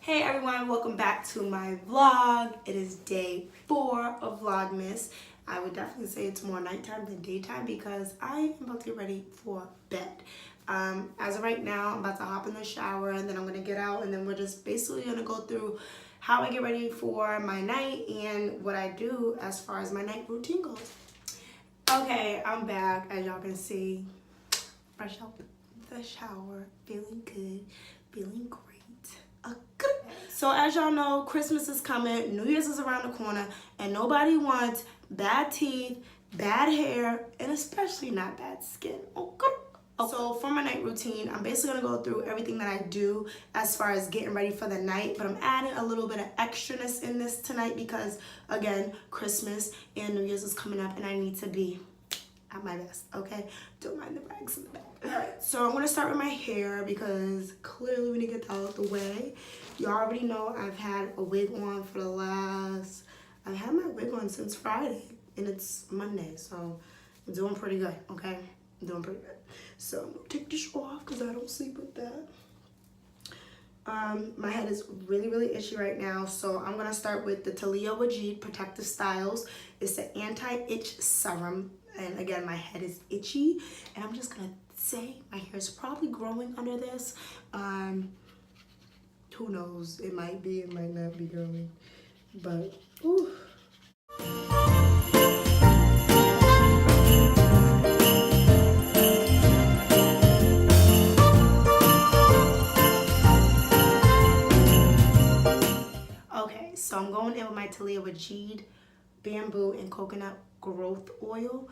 Hey everyone, welcome back to my vlog. It is day 4 of Vlogmas. I would definitely say it's more nighttime than daytime because I am about to get ready for bed. As of right now, I'm about to hop in the shower and then I'm gonna get out and then we're just basically gonna go through how I get ready for my night and what I do as far as my night routine goes. Okay, I'm back. As y'all can see, fresh out the shower, feeling good, feeling great. So as y'all know, Christmas is coming, New Year's is around the corner, and nobody wants bad teeth, bad hair, and especially not bad skin. Okay. So for my night routine, I'm basically gonna go through everything that I do as far as getting ready for the night, but I'm adding a little bit of extraness in this tonight because again, Christmas and New Year's is coming up and I need to be at my best, okay? Don't mind the rags in the back. Alright, so I'm gonna start with my hair because clearly we need to get that out of the way. You already know I've had a wig on for the last, I've had my wig on since Friday and it's Monday, so I'm doing pretty good, okay? I'm doing pretty good. So I'm gonna take this off because I don't sleep with that. My head is really itchy right now, so I'm gonna start with the T.L.C Protective Styles. It's the anti-itch serum. And again, my head is itchy, and I'm just gonna say my hair is probably growing under this. Who knows? It might be, it might not be growing, but ooh. Okay, so I'm going in with my T.L.C bamboo and coconut growth oil.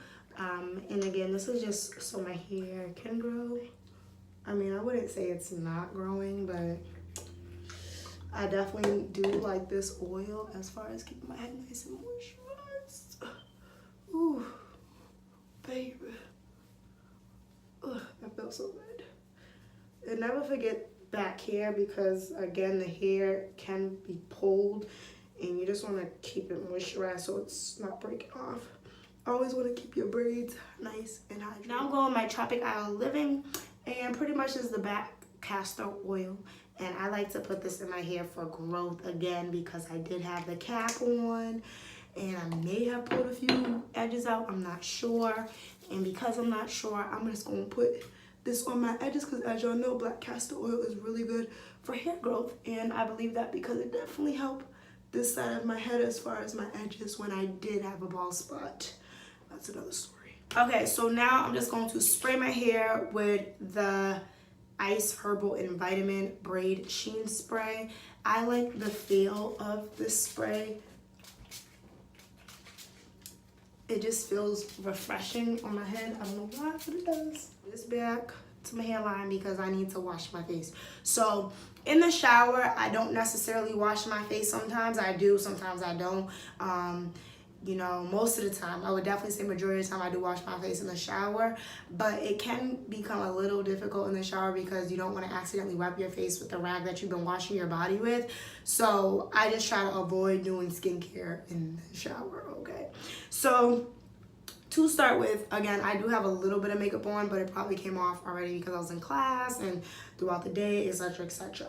And again, this is just so my hair can grow. I mean, I wouldn't say it's not growing, but I definitely do like this oil as far as keeping my head nice and moisturized. Ooh, baby. Ugh, that feels so good. And never forget back hair because again, the hair can be pulled and you just want to keep it moisturized so it's not breaking off. Always want to keep your braids nice and hydrated. Now I'm going my Tropic Isle Living, and pretty much is the back castor oil. And I like to put this in my hair for growth again because I did have the cap on and I may have pulled a few edges out. I'm not sure. And because I'm not sure, I'm just going to put this on my edges because as y'all know, black castor oil is really good for hair growth. And I believe that because it definitely helped this side of my head as far as my edges when I did have a bald spot. That's another story. Okay, so now I'm just going to spray my hair with the Ice Herbal and Vitamin Braid Sheen Spray. I like the feel of this spray. It just feels refreshing on my head. I don't know why, but it does. This back to my hairline because I need to wash my face. So in the shower, I don't necessarily wash my face. Sometimes I do, sometimes I don't. You know, most of the time, I would definitely say majority of the time I do wash my face in the shower, but it can become a little difficult in the shower because you don't want to accidentally wipe your face with the rag that you've been washing your body with. So I just try to avoid doing skincare in the shower, okay? So to start with, again, I do have a little bit of makeup on, but it probably came off already because I was in class and throughout the day, etc., etc.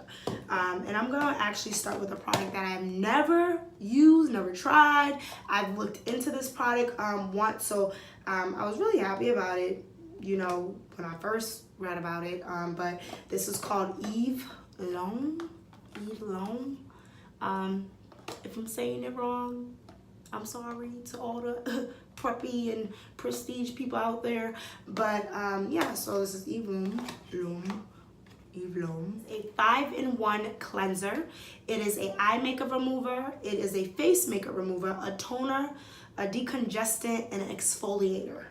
And I'm gonna actually start with a product that I've never used, never tried. I've looked into this product once, so I was really happy about it, you know, when I first read about it. But this is called Eve Lom. Eve Lom. If I'm saying it wrong, I'm sorry to all the preppy and prestige people out there, but yeah, so this is Eve Lom. A 5-in-1 cleanser. It is a eye makeup remover, it is a face makeup remover, a toner, a decongestant, and an exfoliator.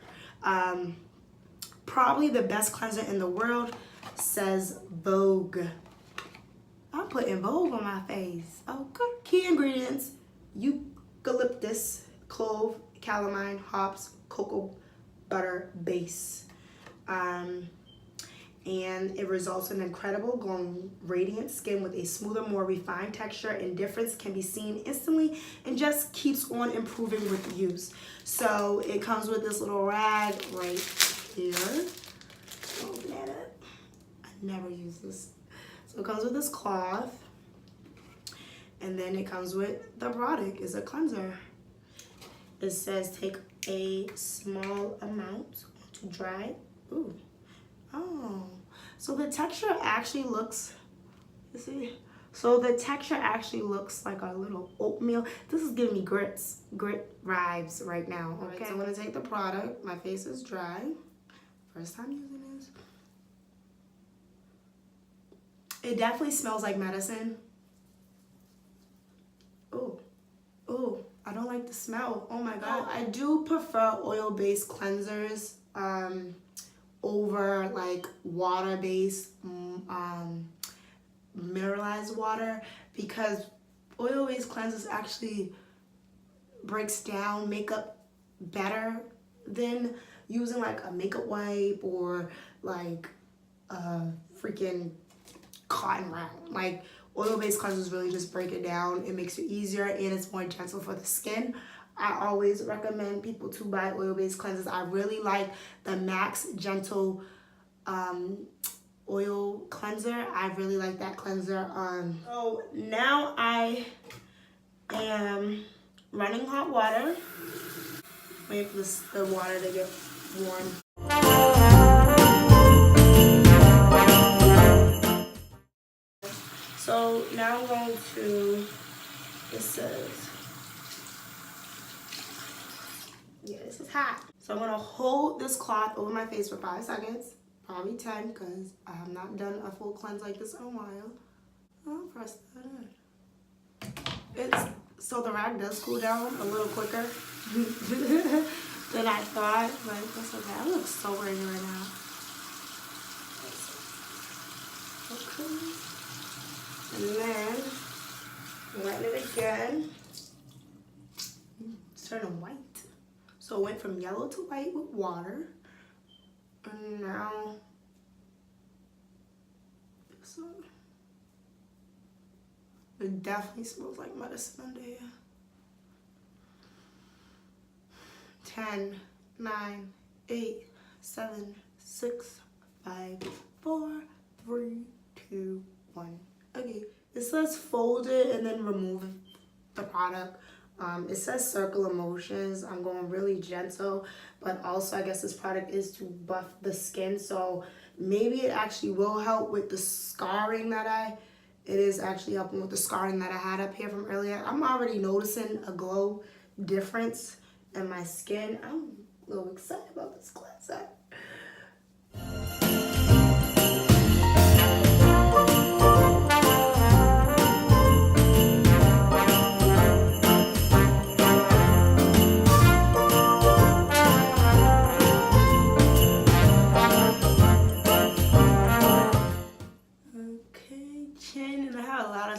Probably the best cleanser in the world, says Vogue. I'm putting Vogue on my face. Oh, good. Key ingredients: eucalyptus, clove, calamine, hops, cocoa butter base. And it results in incredible glowing, radiant skin with a smoother, more refined texture, and difference can be seen instantly and just keeps on improving with use. So it comes with this little rag right here. Open it up. I never use this. So it comes with this cloth. And then it comes with the product. It's a cleanser. It says take a small amount to dry. Ooh. Oh. So the texture actually looks, you see? So the texture actually looks like a little oatmeal. This is giving me grit vibes right now. Okay, so I'm gonna take the product. My face is dry. First time using this. It definitely smells like medicine. Ooh, ooh, I don't like the smell. Oh my God. I do prefer oil-based cleansers over like water-based mineralized water, because oil-based cleansers actually breaks down makeup better than using like a makeup wipe or like a freaking cotton round. Like oil-based cleansers really just break it down. It makes it easier and it's more gentle for the skin. I always recommend people to buy oil-based cleansers. I really like the Max Gentle oil cleanser. I really like that cleanser. So now I am running hot water. Wait for the water to get warm. So now I'm going to, it says, yeah, this is hot. So I'm gonna hold this cloth over my face for 5 seconds, probably 10, because I have not done a full cleanse like this in a while. I'll press that in. So the rag does cool down a little quicker than I thought, but that's okay. I look so pretty right now. Okay. And then wet it again. It's turning white. So it went from yellow to white with water. And now this one. It definitely smells like medicine under here. 10, 9, 8, 7, 6, 5, 4, 3, 2, 1. Okay, it says fold it and then remove the product. It says circular motions. I'm going really gentle, but also I guess this product is to buff the skin, so maybe it actually will help with the scarring that it is actually helping with the scarring that I had up here from earlier. I'm already noticing a glow difference in my skin. I'm a little excited about this cleanser.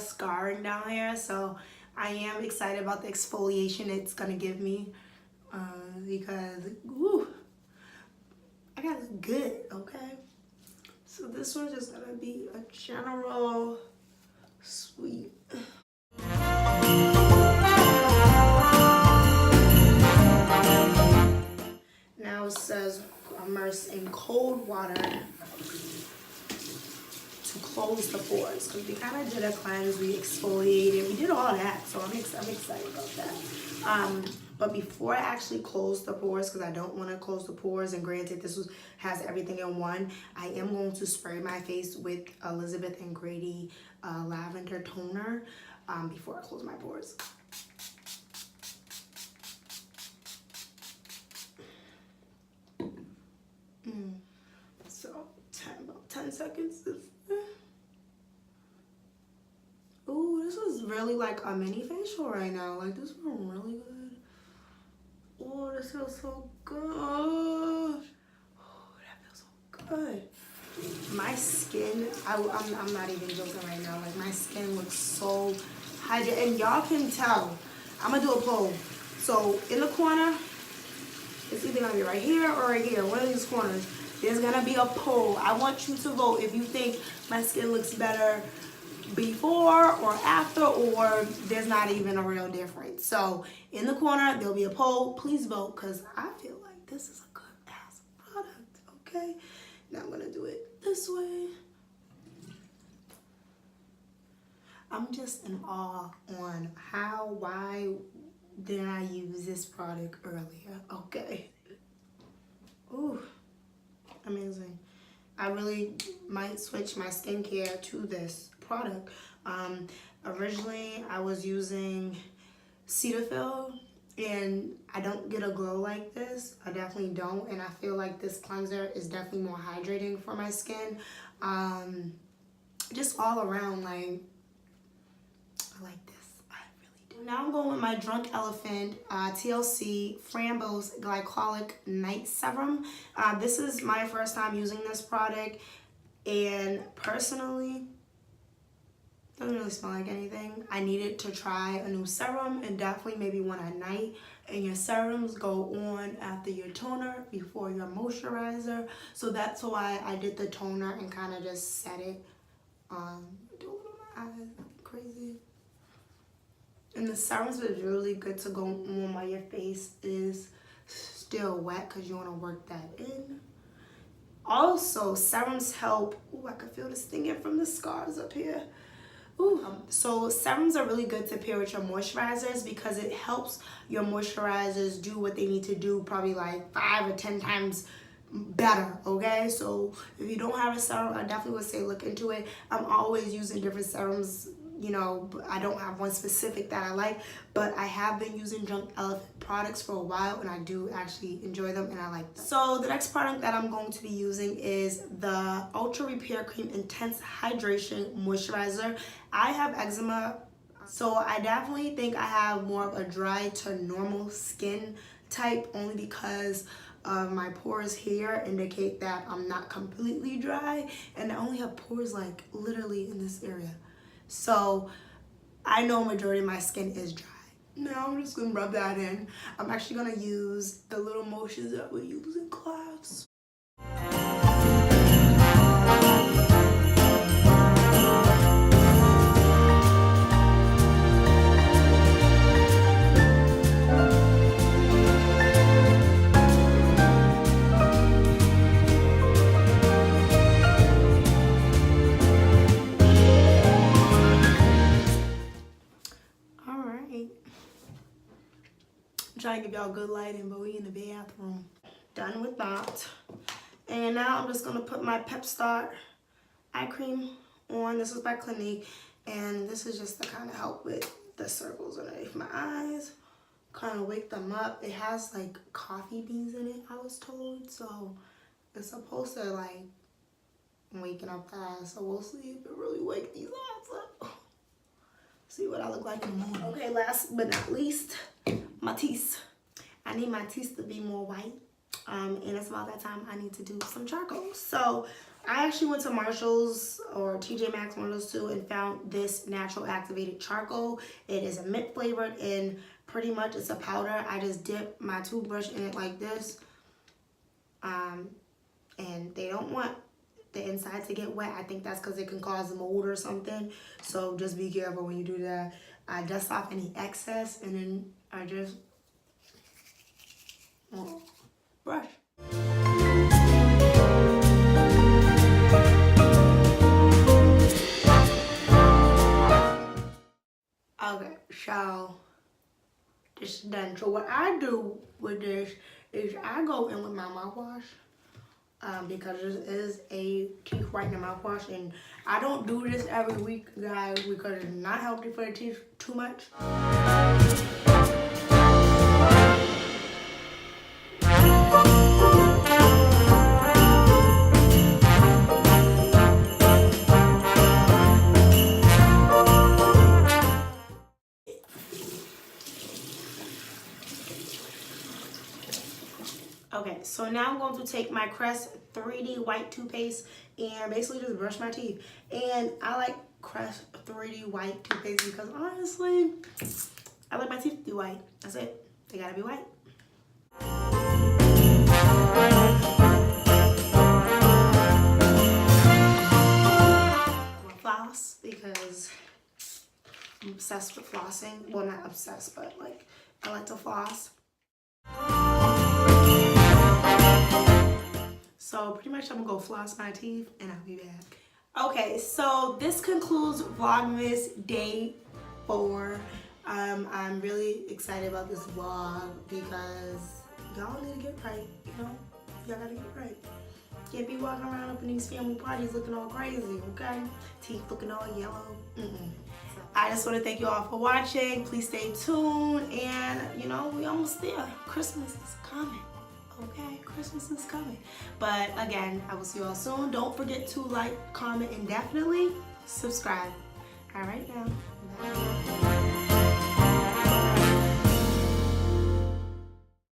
Scarring down here, so I am excited about the exfoliation it's gonna give me because woo, I gotta look good. Okay, so this one's just gonna be a general sweep. Now it says immerse in cold water to close the pores, because we kind of did a cleanse, we exfoliated, we did all that, so I'm excited about that. But before I actually close the pores, because I don't want to close the pores, and granted this has everything in one, I am going to spray my face with Elizabeth and Grady Lavender toner before I close my pores. So about 10 seconds. Ooh, this is really like a mini facial right now. Like, this feels really good. Oh, this feels so good. Oh, that feels so good. My skin, I'm not even joking right now. Like, my skin looks so hydrated. And y'all can tell. I'm going to do a poll. So, in the corner, it's either going to be right here or right here. One of these corners. There's going to be a poll. I want you to vote if you think my skin looks better before or after, or there's not even a real difference. So in the corner there'll be a poll. Please vote, because I feel like this is a good ass product. Okay, now I'm gonna do it this way. I'm just in awe on why didn't I use this product earlier? Okay. Ooh, amazing. I really might switch my skincare to this product. Originally, I was using Cetaphil, and I don't get a glow like this. I definitely don't, and I feel like this cleanser is definitely more hydrating for my skin. Just all around, like, I like this. I really do. Now I'm going with my Drunk Elephant T.L.C Framboos Glycolic Night Serum. This is my first time using this product, and personally, doesn't really smell like anything. I needed to try a new serum, and definitely maybe one at night. And your serums go on after your toner, before your moisturizer. So that's why I did the toner and kind of just set it. Do it on my eyes, crazy. And the serums is really good to go on while your face is still wet, because you want to work that in. Also, serums help. Ooh, I can feel this stinging from the scars up here. Ooh. So serums are really good to pair with your moisturizers, because it helps your moisturizers do what they need to do, probably like 5 or 10 times better. Okay, so if you don't have a serum, I definitely would say look into it. I'm always using different serums, you know. I don't have one specific that I like, but I have been using Drunk Elephant products for a while, and I do actually enjoy them, and I like them. So the next product that I'm going to be using is the Ultra Repair Cream Intense Hydration Moisturizer. I have eczema, so I definitely think I have more of a dry to normal skin type, only because my pores here indicate that I'm not completely dry, and I only have pores like literally in this area. So I know majority of my skin is dry. Now I'm just gonna rub that in. I'm actually gonna use the little motions that we use in class. Trying to give y'all good lighting, but we in the bathroom. Done with that. And now I'm just gonna put my Pep Start eye cream on. This is by Clinique, and this is just to kind of help with the circles underneath my eyes, kind of wake them up. It has like coffee beans in it, I was told, so it's supposed to like waken up the eyes. So we'll see if it really wake these eyes up. See what I look like in the morning. Okay, last but not least, my teeth. I need my teeth to be more white, and it's about that time I need to do some charcoal. So I actually went to Marshall's or TJ Maxx, one of those two, and found this natural activated charcoal. It is a mint flavored, and pretty much it's a powder. I just dip my toothbrush in it like this, and they don't want the inside to get wet. I think that's because it can cause mold or something, so just be careful when you do that. I dust off any excess, and then I just brush. Okay, so this is done. So what I do with this is I go in with my mouthwash, because this is a teeth whitening mouthwash, and I don't do this every week, guys, because it's not healthy for the teeth too much. Okay, so now I'm going to take my Crest 3D white toothpaste and basically just brush my teeth. And I like Crest 3D white toothpaste because honestly, I like my teeth to be white. That's it. They gotta be white. I'm a floss because I'm obsessed with flossing. Well, not obsessed, but like I like to floss. So pretty much I'm gonna go floss my teeth and I'll be back. Okay, so this concludes Vlogmas day 4. I'm really excited about this vlog because y'all need to get right, you know? Y'all gotta get right. Can't be walking around up in these family parties looking all crazy, okay? Teeth looking all yellow. I just want to thank you all for watching. Please stay tuned, and you know, we almost there. Christmas is coming. Okay, Christmas is coming. But again, I will see you all soon. Don't forget to like, comment, and definitely subscribe. All right now. Bye.